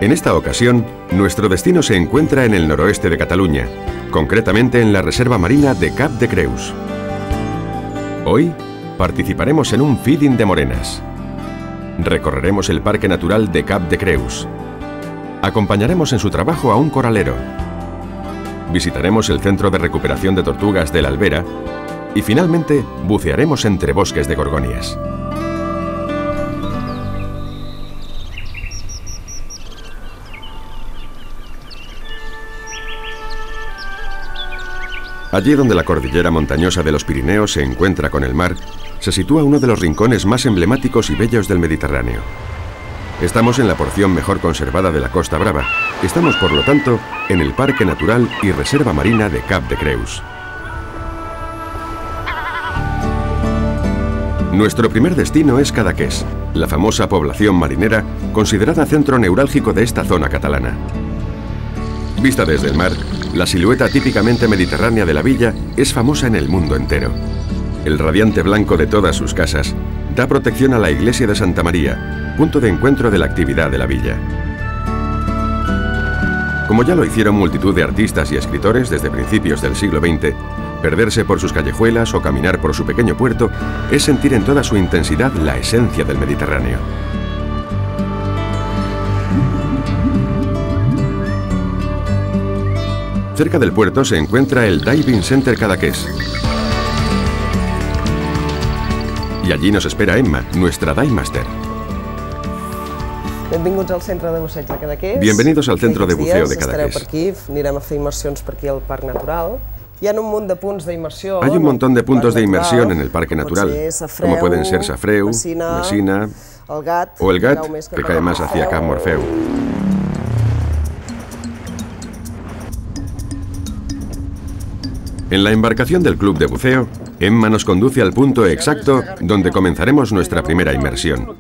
En esta ocasión, nuestro destino se encuentra en el noroeste de Cataluña, concretamente en la Reserva Marina de Cap de Creus. Hoy participaremos en un feeding de morenas. Recorreremos el Parque Natural de Cap de Creus. Acompañaremos en su trabajo a un coralero. Visitaremos el Centro de Recuperación de Tortugas de la Albera y finalmente bucearemos entre bosques de gorgonias. Allí donde la cordillera montañosa de los Pirineos se encuentra con el mar, se sitúa uno de los rincones más emblemáticos y bellos del Mediterráneo. Estamos en la porción mejor conservada de la Costa Brava. Estamos, por lo tanto, en el Parque Natural y Reserva Marina de Cap de Creus. Nuestro primer destino es Cadaqués, la famosa población marinera considerada centro neurálgico de esta zona catalana. Vista desde el mar, la silueta típicamente mediterránea de la villa es famosa en el mundo entero. El radiante blanco de todas sus casas da protección a la iglesia de Santa María, punto de encuentro de la actividad de la villa. Como ya lo hicieron multitud de artistas y escritores desde principios del siglo XX, perderse por sus callejuelas o caminar por su pequeño puerto es sentir en toda su intensidad la esencia del Mediterráneo. Cerca del puerto se encuentra el Diving Center Cadaqués. Y allí nos espera Emma, nuestra Dive Master. Benvinguts al centre de buceig de Cadaqués. Bienvenidos al centro de buceo de Cadaqués. Anirem a fer immersions per aquí al Parc Natural. Hi ha un munt de punts d'inmersió. Hay un montón de puntos de inmersión en el Parque Natural, como pueden ser Safreu, Messina o el Gat, que cae más hacia Cap Morfeu. En la embarcación del club de buceo, Emma nos conduce al punto exacto donde comenzaremos nuestra primera inmersión.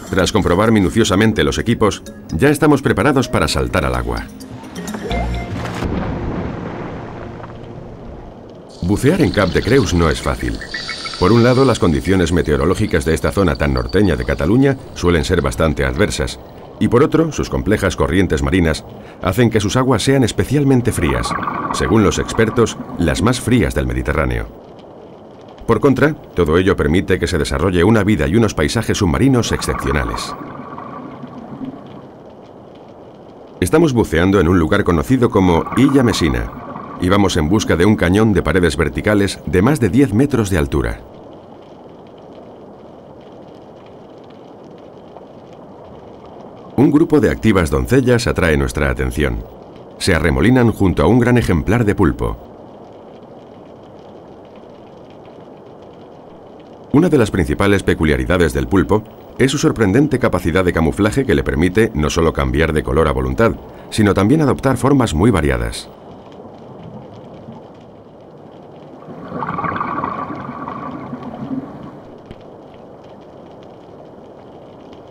Tras comprobar minuciosamente los equipos, ya estamos preparados para saltar al agua. Bucear en Cap de Creus no es fácil. Por un lado, las condiciones meteorológicas de esta zona tan norteña de Cataluña suelen ser bastante adversas, y por otro, sus complejas corrientes marinas hacen que sus aguas sean especialmente frías, según los expertos, las más frías del Mediterráneo. Por contra, todo ello permite que se desarrolle una vida y unos paisajes submarinos excepcionales. Estamos buceando en un lugar conocido como Illa Messina, y vamos en busca de un cañón de paredes verticales de más de 10 metros de altura. Un grupo de activas doncellas atrae nuestra atención. Se arremolinan junto a un gran ejemplar de pulpo. Una de las principales peculiaridades del pulpo es su sorprendente capacidad de camuflaje que le permite no solo cambiar de color a voluntad, sino también adoptar formas muy variadas.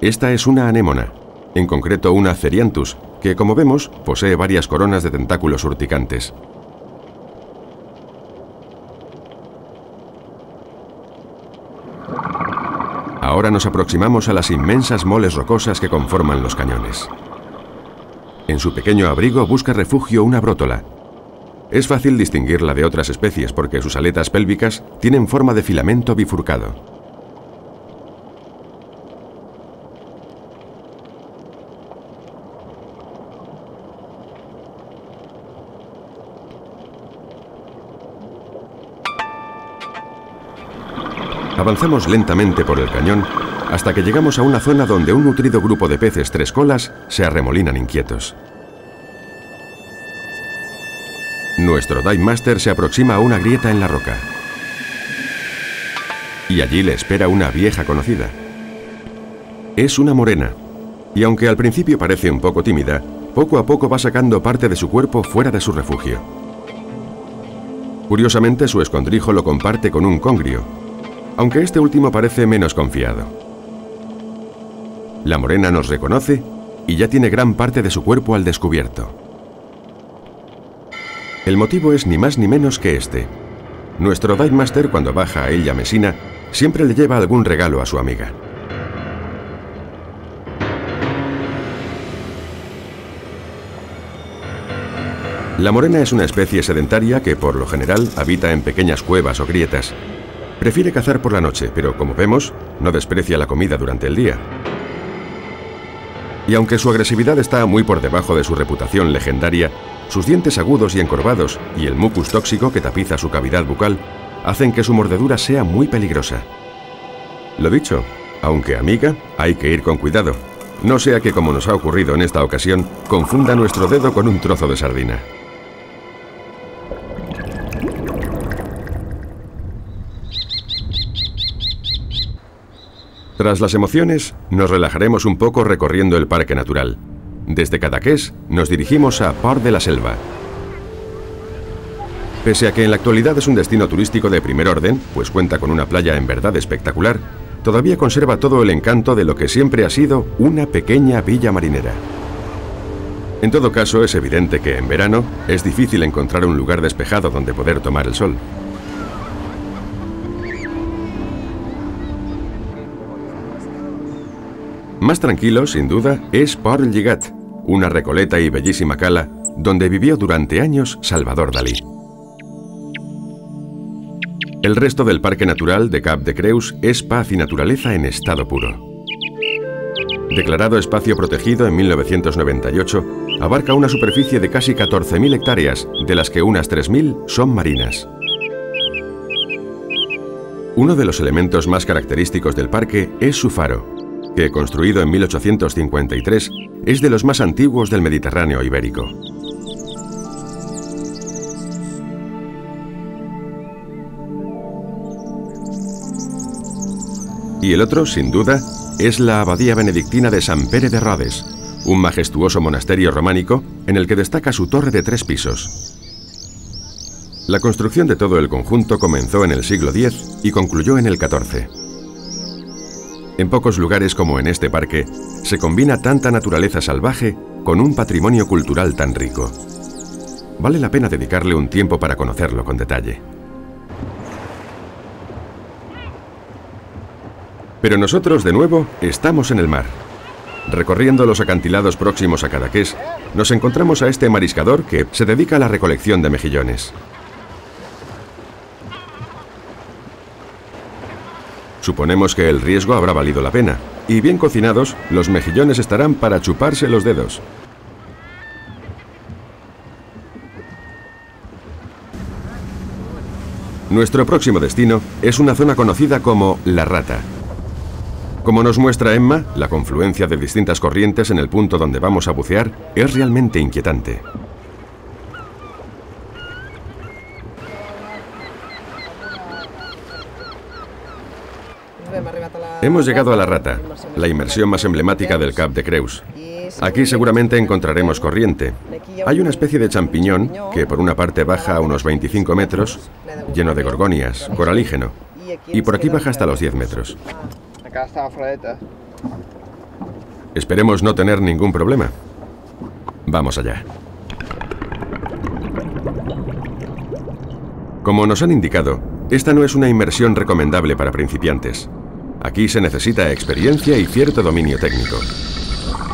Esta es una anémona, en concreto una Cerianthus, que como vemos posee varias coronas de tentáculos urticantes. Ahora nos aproximamos a las inmensas moles rocosas que conforman los cañones. En su pequeño abrigo busca refugio una brótola. Es fácil distinguirla de otras especies porque sus aletas pélvicas tienen forma de filamento bifurcado. Avanzamos lentamente por el cañón hasta que llegamos a una zona donde un nutrido grupo de peces tres colas se arremolinan inquietos. Nuestro Dive Master se aproxima a una grieta en la roca. Y allí le espera una vieja conocida. Es una morena, y aunque al principio parece un poco tímida, poco a poco va sacando parte de su cuerpo fuera de su refugio. Curiosamente, su escondrijo lo comparte con un congrio, aunque este último parece menos confiado. La morena nos reconoce y ya tiene gran parte de su cuerpo al descubierto. El motivo es ni más ni menos que este. Nuestro Dive Master, cuando baja a Illa Messina, siempre le lleva algún regalo a su amiga. La morena es una especie sedentaria que, por lo general, habita en pequeñas cuevas o grietas. Prefiere cazar por la noche, pero como vemos, no desprecia la comida durante el día. Y aunque su agresividad está muy por debajo de su reputación legendaria, sus dientes agudos y encorvados y el mucus tóxico que tapiza su cavidad bucal hacen que su mordedura sea muy peligrosa. Lo dicho, aunque amiga, hay que ir con cuidado. No sea que, como nos ha ocurrido en esta ocasión, confunda nuestro dedo con un trozo de sardina. Tras las emociones, nos relajaremos un poco recorriendo el parque natural. Desde Cadaqués nos dirigimos a Port de la Selva. Pese a que en la actualidad es un destino turístico de primer orden, pues cuenta con una playa en verdad espectacular, todavía conserva todo el encanto de lo que siempre ha sido una pequeña villa marinera. En todo caso, es evidente que en verano es difícil encontrar un lugar despejado donde poder tomar el sol. Más tranquilo, sin duda, es Port Lligat, una recoleta y bellísima cala donde vivió durante años Salvador Dalí. El resto del Parque Natural de Cap de Creus es paz y naturaleza en estado puro. Declarado espacio protegido en 1998, abarca una superficie de casi 14.000 hectáreas, de las que unas 3.000 son marinas. Uno de los elementos más característicos del parque es su faro, que, construido en 1853, es de los más antiguos del Mediterráneo ibérico. Y el otro, sin duda, es la Abadía Benedictina de Sant Pere de Rodes, un majestuoso monasterio románico en el que destaca su torre de 3 pisos. La construcción de todo el conjunto comenzó en el siglo X y concluyó en el XIV. En pocos lugares como en este parque se combina tanta naturaleza salvaje con un patrimonio cultural tan rico. Vale la pena dedicarle un tiempo para conocerlo con detalle. Pero nosotros, de nuevo, estamos en el mar. Recorriendo los acantilados próximos a Cadaqués, nos encontramos a este mariscador que se dedica a la recolección de mejillones. Suponemos que el riesgo habrá valido la pena, y bien cocinados, los mejillones estarán para chuparse los dedos. Nuestro próximo destino es una zona conocida como La Rata. Como nos muestra Emma, la confluencia de distintas corrientes en el punto donde vamos a bucear es realmente inquietante. Hemos llegado a La Rata, la inmersión más emblemática del Cap de Creus. Aquí seguramente encontraremos corriente. Hay una especie de champiñón que por una parte baja a unos 25 metros, lleno de gorgonias, coralígeno, y por aquí baja hasta los 10 metros. Esperemos no tener ningún problema. Vamos allá. Como nos han indicado, esta no es una inmersión recomendable para principiantes. Aquí se necesita experiencia y cierto dominio técnico.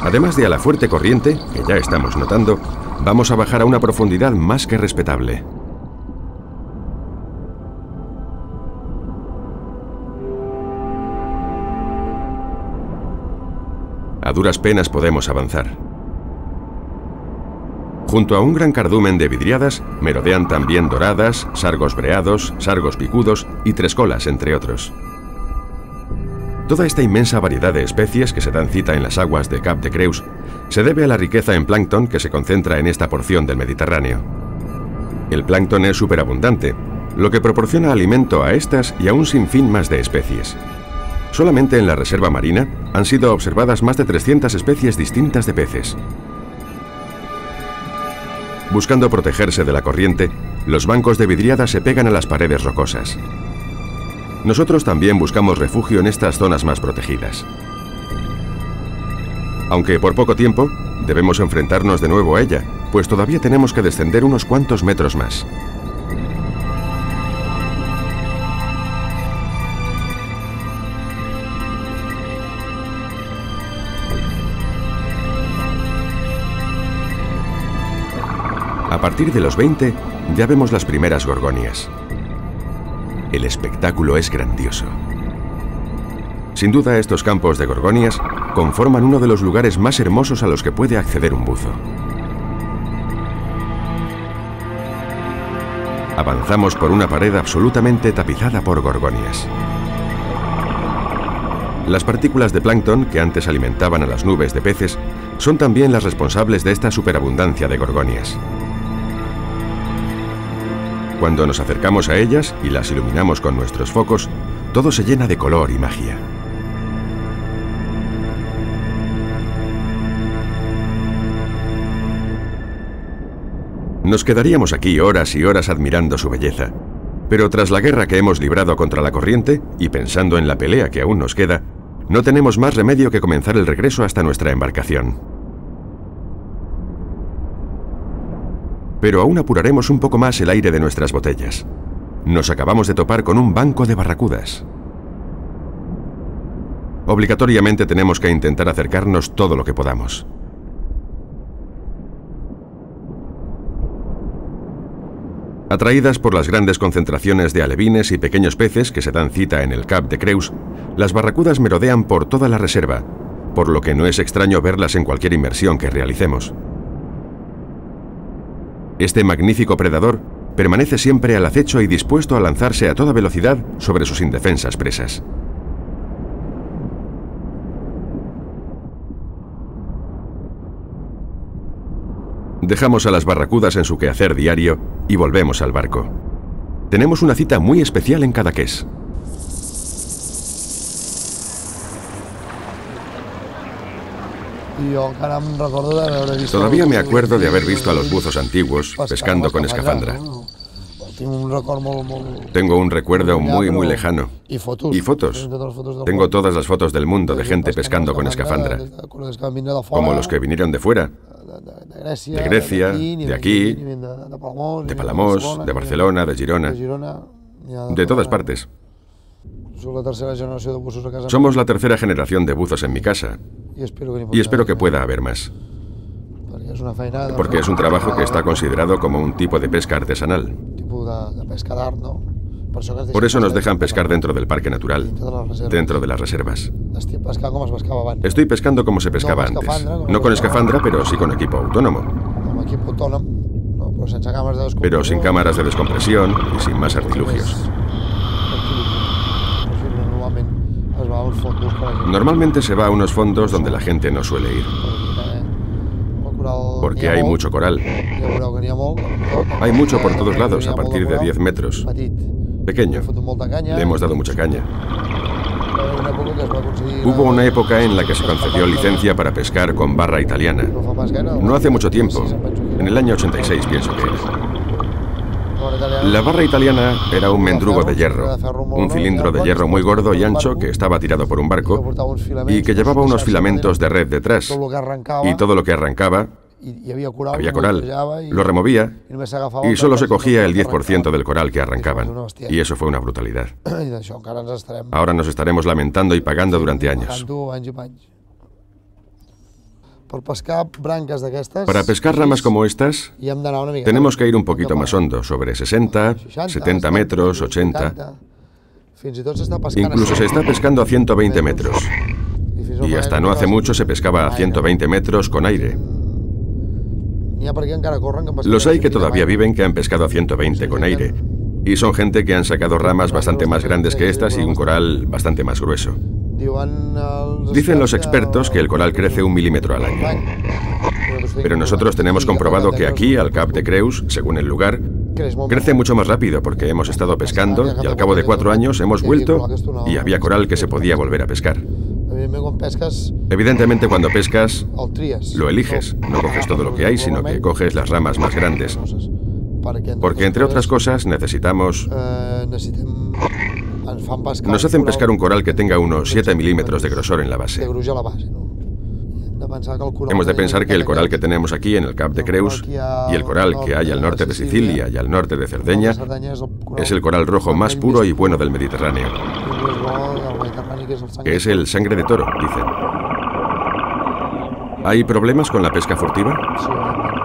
Además de a la fuerte corriente, que ya estamos notando, vamos a bajar a una profundidad más que respetable. A duras penas podemos avanzar. Junto a un gran cardumen de vidriadas, merodean también doradas, sargos breados, sargos picudos y trescolas, entre otros. Toda esta inmensa variedad de especies que se dan cita en las aguas de Cap de Creus se debe a la riqueza en plancton que se concentra en esta porción del Mediterráneo. El plancton es superabundante, lo que proporciona alimento a estas y a un sinfín más de especies. Solamente en la reserva marina han sido observadas más de 300 especies distintas de peces. Buscando protegerse de la corriente, los bancos de vidriada se pegan a las paredes rocosas. Nosotros también buscamos refugio en estas zonas más protegidas. Aunque por poco tiempo, debemos enfrentarnos de nuevo a ella, pues todavía tenemos que descender unos cuantos metros más. A partir de los 20 ya vemos las primeras gorgonias. El espectáculo es grandioso. Sin duda, estos campos de gorgonias conforman uno de los lugares más hermosos a los que puede acceder un buzo. Avanzamos por una pared absolutamente tapizada por gorgonias. Las partículas de plancton que antes alimentaban a las nubes de peces son también las responsables de esta superabundancia de gorgonias. Cuando nos acercamos a ellas y las iluminamos con nuestros focos, todo se llena de color y magia. Nos quedaríamos aquí horas y horas admirando su belleza, pero tras la guerra que hemos librado contra la corriente y pensando en la pelea que aún nos queda, no tenemos más remedio que comenzar el regreso hasta nuestra embarcación. Pero aún apuraremos un poco más el aire de nuestras botellas. Nos acabamos de topar con un banco de barracudas. Obligatoriamente tenemos que intentar acercarnos todo lo que podamos. Atraídas por las grandes concentraciones de alevines y pequeños peces que se dan cita en el Cap de Creus, las barracudas merodean por toda la reserva, por lo que no es extraño verlas en cualquier inmersión que realicemos. Este magnífico predador permanece siempre al acecho y dispuesto a lanzarse a toda velocidad sobre sus indefensas presas. Dejamos a las barracudas en su quehacer diario y volvemos al barco. Tenemos una cita muy especial en Cadaqués. Todavía me acuerdo de haber visto a los buzos antiguos pescando con escafandra. Tengo un recuerdo muy lejano. Y fotos. Tengo todas las fotos del mundo de gente pescando con escafandra. Como los que vinieron de fuera. De Grecia, de aquí, de Palamós, de Barcelona, de Girona. De todas partes. Somos la tercera generación de buzos en mi casa. Y espero que pueda haber más. Porque es un trabajo que está considerado como un tipo de pesca artesanal. Por eso nos dejan pescar dentro del parque natural, dentro de las reservas. Estoy pescando como se pescaba antes. No con escafandra, pero sí con equipo autónomo. Pero sin cámaras de descompresión y sin más artilugios. Normalmente se va a unos fondos donde la gente no suele ir. Porque hay mucho coral. Hay mucho por todos lados a partir de 10 metros. Pequeño. Le hemos dado mucha caña. Hubo una época en la que se concedió licencia para pescar con barra italiana. No hace mucho tiempo. En el año 86 pienso que es. La barra italiana era un mendrugo de hierro. Un cilindro de hierro muy gordo y ancho que estaba tirado por un barco y que llevaba unos filamentos de red detrás. Y todo lo que arrancaba, había coral, lo removía y solo se cogía el 10% del coral que arrancaban. Y eso fue una brutalidad. Ahora nos estaremos lamentando y pagando durante años. Para pescar ramas como estas, tenemos que ir un poquito más hondo, sobre 60, 70 metros, 80. Incluso se está pescando a 120 metros. Y hasta no hace mucho se pescaba a 120 metros con aire. Los hay que todavía viven que han pescado a 120 con aire. Y son gente que han sacado ramas bastante más grandes que estas y un coral bastante más grueso. Dicen los expertos que el coral crece 1 milímetro al año. Pero nosotros tenemos comprobado que aquí, al Cap de Creus, según el lugar, crece mucho más rápido porque hemos estado pescando y al cabo de 4 años hemos vuelto y había coral que se podía volver a pescar. Evidentemente, cuando pescas, lo eliges. No coges todo lo que hay, sino que coges las ramas más grandes. Porque, entre otras cosas, necesitamos... Nos hacen pescar un coral que tenga unos 7 milímetros de grosor en la base. Hemos de pensar que el coral que tenemos aquí en el Cap de Creus y el coral que hay al norte de Sicilia y al norte de Cerdeña es el coral rojo más puro y bueno del Mediterráneo. Es el sangre de toro, dicen. ¿Hay problemas con la pesca furtiva?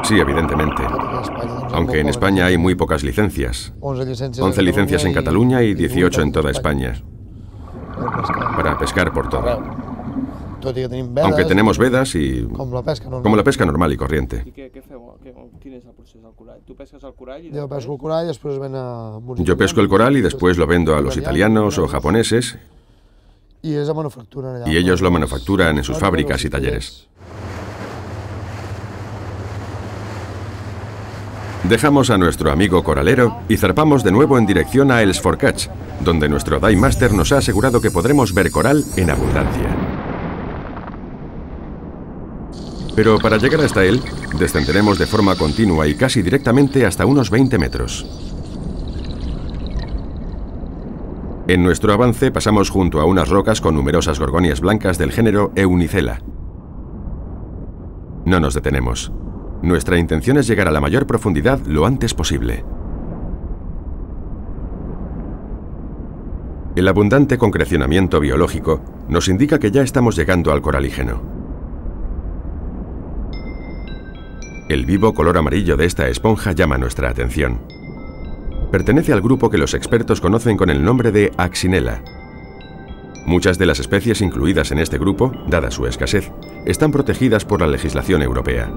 Sí, evidentemente. Aunque en España hay muy pocas licencias. 11 licencias en Cataluña y 18 en toda España. Para pescar por todo. Aunque tenemos vedas y... como la pesca normal y corriente. Yo pesco el coral y después lo vendo a los italianos o japoneses. Y ellos lo manufacturan en sus fábricas y talleres. Dejamos a nuestro amigo coralero y zarpamos de nuevo en dirección a Els Forcats, donde nuestro Dive Master nos ha asegurado que podremos ver coral en abundancia. Pero para llegar hasta él, descenderemos de forma continua y casi directamente hasta unos 20 metros. En nuestro avance pasamos junto a unas rocas con numerosas gorgonias blancas del género Eunicella. No nos detenemos. Nuestra intención es llegar a la mayor profundidad lo antes posible. El abundante concrecionamiento biológico nos indica que ya estamos llegando al coralígeno. El vivo color amarillo de esta esponja llama nuestra atención. Pertenece al grupo que los expertos conocen con el nombre de Axinella. Muchas de las especies incluidas en este grupo, dada su escasez, están protegidas por la legislación europea.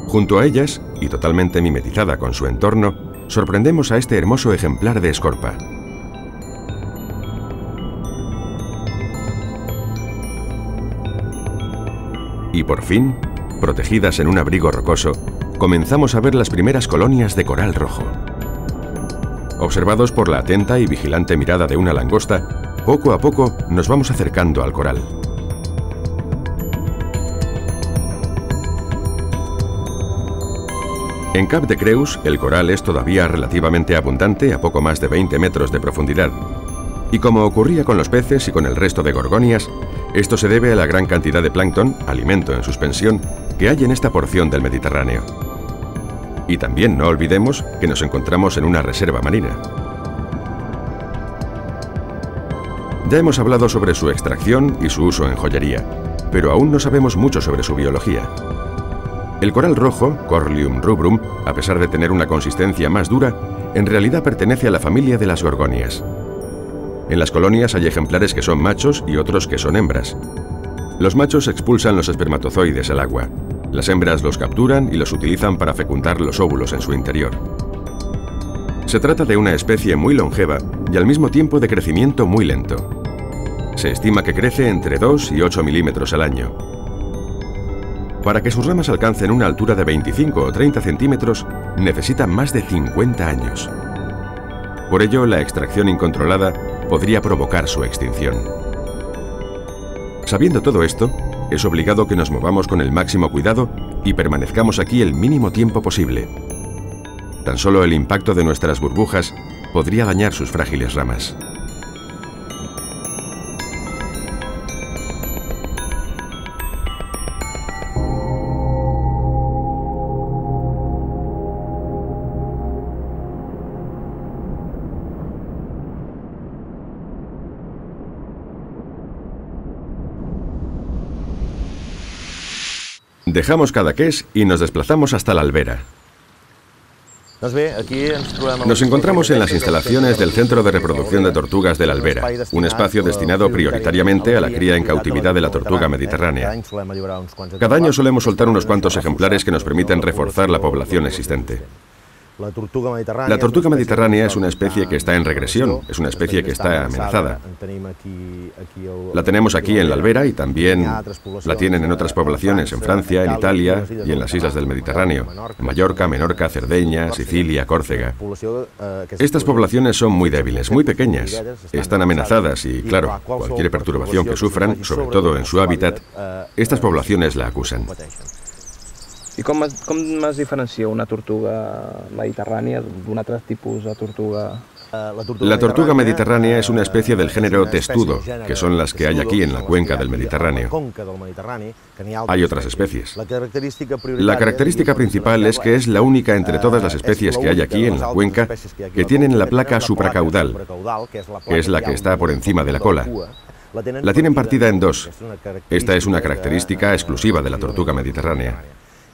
Junto a ellas, y totalmente mimetizada con su entorno, sorprendemos a este hermoso ejemplar de escorpa. Y por fin, protegidas en un abrigo rocoso, comenzamos a ver las primeras colonias de coral rojo. Observados por la atenta y vigilante mirada de una langosta, poco a poco nos vamos acercando al coral. En Cap de Creus, el coral es todavía relativamente abundante a poco más de 20 metros de profundidad. Y como ocurría con los peces y con el resto de gorgonias, esto se debe a la gran cantidad de plancton, alimento en suspensión, que hay en esta porción del Mediterráneo. Y también no olvidemos que nos encontramos en una reserva marina. Ya hemos hablado sobre su extracción y su uso en joyería, pero aún no sabemos mucho sobre su biología. El coral rojo, Corallium rubrum, a pesar de tener una consistencia más dura, en realidad pertenece a la familia de las gorgonias. En las colonias hay ejemplares que son machos y otros que son hembras. Los machos expulsan los espermatozoides al agua. Las hembras los capturan y los utilizan para fecundar los óvulos en su interior. Se trata de una especie muy longeva y al mismo tiempo de crecimiento muy lento. Se estima que crece entre 2 y 8 milímetros al año. Para que sus ramas alcancen una altura de 25 o 30 centímetros, necesitan más de 50 años. Por ello, la extracción incontrolada podría provocar su extinción. Sabiendo todo esto, es obligado que nos movamos con el máximo cuidado y permanezcamos aquí el mínimo tiempo posible. Tan solo el impacto de nuestras burbujas podría dañar sus frágiles ramas. Dejamos Cadaqués y nos desplazamos hasta la Albera. Nos encontramos en las instalaciones del Centro de Reproducción de Tortugas de la Albera, un espacio destinado prioritariamente a la cría en cautividad de la tortuga mediterránea. Cada año solemos soltar unos cuantos ejemplares que nos permiten reforzar la población existente. La tortuga mediterránea es una especie que está en regresión, es una especie que está amenazada. La tenemos aquí en la Albera y también la tienen en otras poblaciones, en Francia, en Italia y en las islas del Mediterráneo, en Mallorca, Menorca, Cerdeña, Sicilia, Córcega. Estas poblaciones son muy débiles, muy pequeñas, están amenazadas y, claro, cualquier perturbación que sufran, sobre todo en su hábitat, estas poblaciones la acusan. I com es diferencia una tortuga mediterrània d'un altre tipus de tortuga? La tortuga mediterránea es una especie del género testudo, que son las que hay aquí en la cuenca del Mediterráneo. Hay otras especies. La característica principal es que es la única entre todas las especies que hay aquí en la cuenca que tienen la placa supracaudal, que es la que está por encima de la cola. La tienen partida en dos. Esta es una característica exclusiva de la tortuga mediterránea.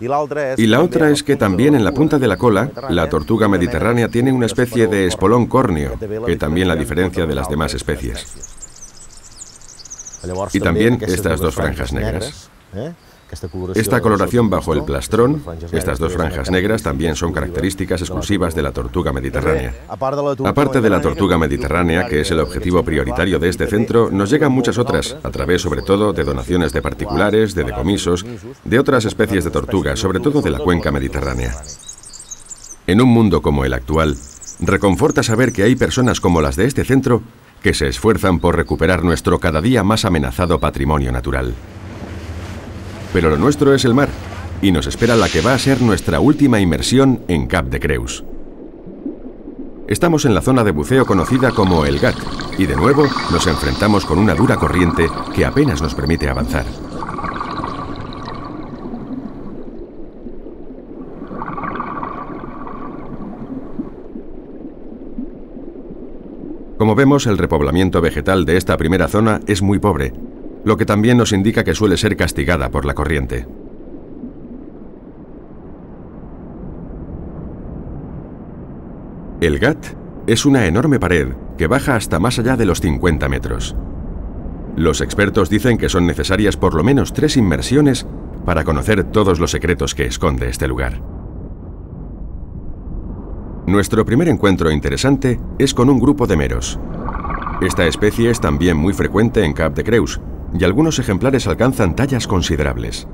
Y la otra es que también en la punta de la cola, la tortuga mediterránea tiene una especie de espolón córneo, que también la diferencia de las demás especies. Y también estas dos franjas negras. Esta coloración bajo el plastrón, estas dos franjas negras también son características exclusivas de la tortuga mediterránea. Aparte de la tortuga mediterránea, que es el objetivo prioritario de este centro, nos llegan muchas otras, a través sobre todo de donaciones de particulares, de decomisos, de otras especies de tortugas, sobre todo de la cuenca mediterránea. En un mundo como el actual, reconforta saber que hay personas como las de este centro que se esfuerzan por recuperar nuestro cada día más amenazado patrimonio natural. Pero lo nuestro es el mar, y nos espera la que va a ser nuestra última inmersión en Cap de Creus. Estamos en la zona de buceo conocida como el Gat, y de nuevo nos enfrentamos con una dura corriente que apenas nos permite avanzar. Como vemos, el repoblamiento vegetal de esta primera zona es muy pobre, lo que también nos indica que suele ser castigada por la corriente. El Gat es una enorme pared que baja hasta más allá de los 50 metros. Los expertos dicen que son necesarias por lo menos 3 inmersiones para conocer todos los secretos que esconde este lugar. Nuestro primer encuentro interesante es con un grupo de meros. Esta especie es también muy frecuente en Cap de Creus, y algunos ejemplares alcanzan tallas considerables.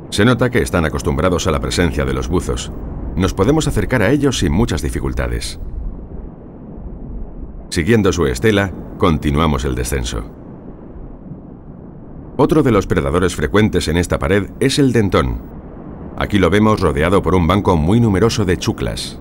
Se nota que están acostumbrados a la presencia de los buzos. Nos podemos acercar a ellos sin muchas dificultades. Siguiendo su estela, continuamos el descenso. Otro de los predadores frecuentes en esta pared es el dentón. Aquí lo vemos rodeado por un banco muy numeroso de chuclas.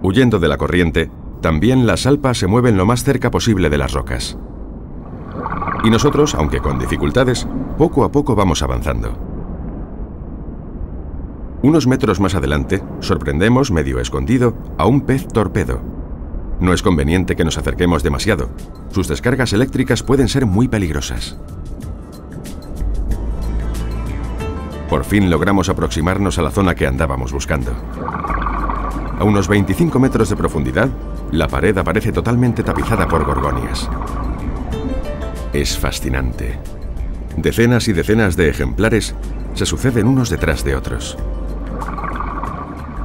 Huyendo de la corriente, también las salpas se mueven lo más cerca posible de las rocas. Y nosotros, aunque con dificultades, poco a poco vamos avanzando. Unos metros más adelante, sorprendemos, medio escondido, a un pez torpedo. No es conveniente que nos acerquemos demasiado. Sus descargas eléctricas pueden ser muy peligrosas. Por fin logramos aproximarnos a la zona que andábamos buscando. A unos 25 metros de profundidad, la pared aparece totalmente tapizada por gorgonias. Es fascinante. Decenas y decenas de ejemplares se suceden unos detrás de otros.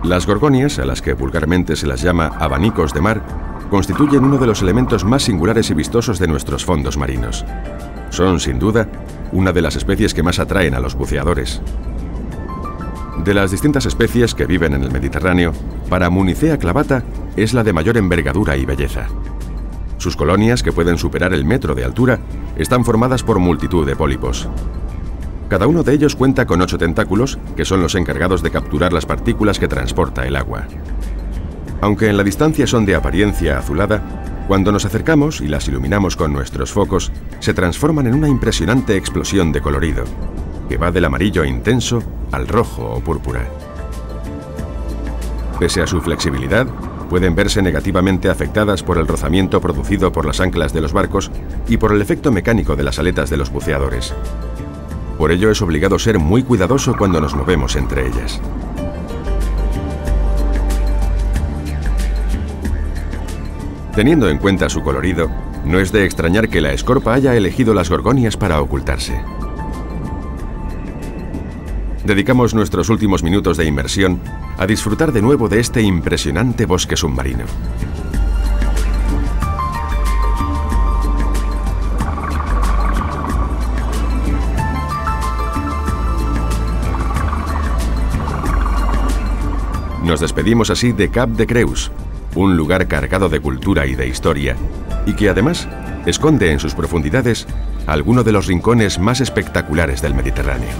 Las gorgonias, a las que vulgarmente se las llama abanicos de mar, constituyen uno de los elementos más singulares y vistosos de nuestros fondos marinos. Son, sin duda, una de las especies que más atraen a los buceadores. De las distintas especies que viven en el Mediterráneo, Paramunicea clavata es la de mayor envergadura y belleza. Sus colonias, que pueden superar el metro de altura, están formadas por multitud de pólipos. Cada uno de ellos cuenta con 8 tentáculos, que son los encargados de capturar las partículas que transporta el agua. Aunque en la distancia son de apariencia azulada, cuando nos acercamos y las iluminamos con nuestros focos, se transforman en una impresionante explosión de colorido, que va del amarillo intenso al rojo o púrpura. Pese a su flexibilidad, pueden verse negativamente afectadas por el rozamiento producido por las anclas de los barcos y por el efecto mecánico de las aletas de los buceadores. Por ello es obligado ser muy cuidadoso cuando nos movemos entre ellas. Teniendo en cuenta su colorido, no es de extrañar que la escorpa haya elegido las gorgonias para ocultarse. Dedicamos nuestros últimos minutos de inmersión a disfrutar de nuevo de este impresionante bosque submarino. Nos despedimos así de Cap de Creus, un lugar cargado de cultura y de historia, y que además esconde en sus profundidades alguno de los rincones más espectaculares del Mediterráneo.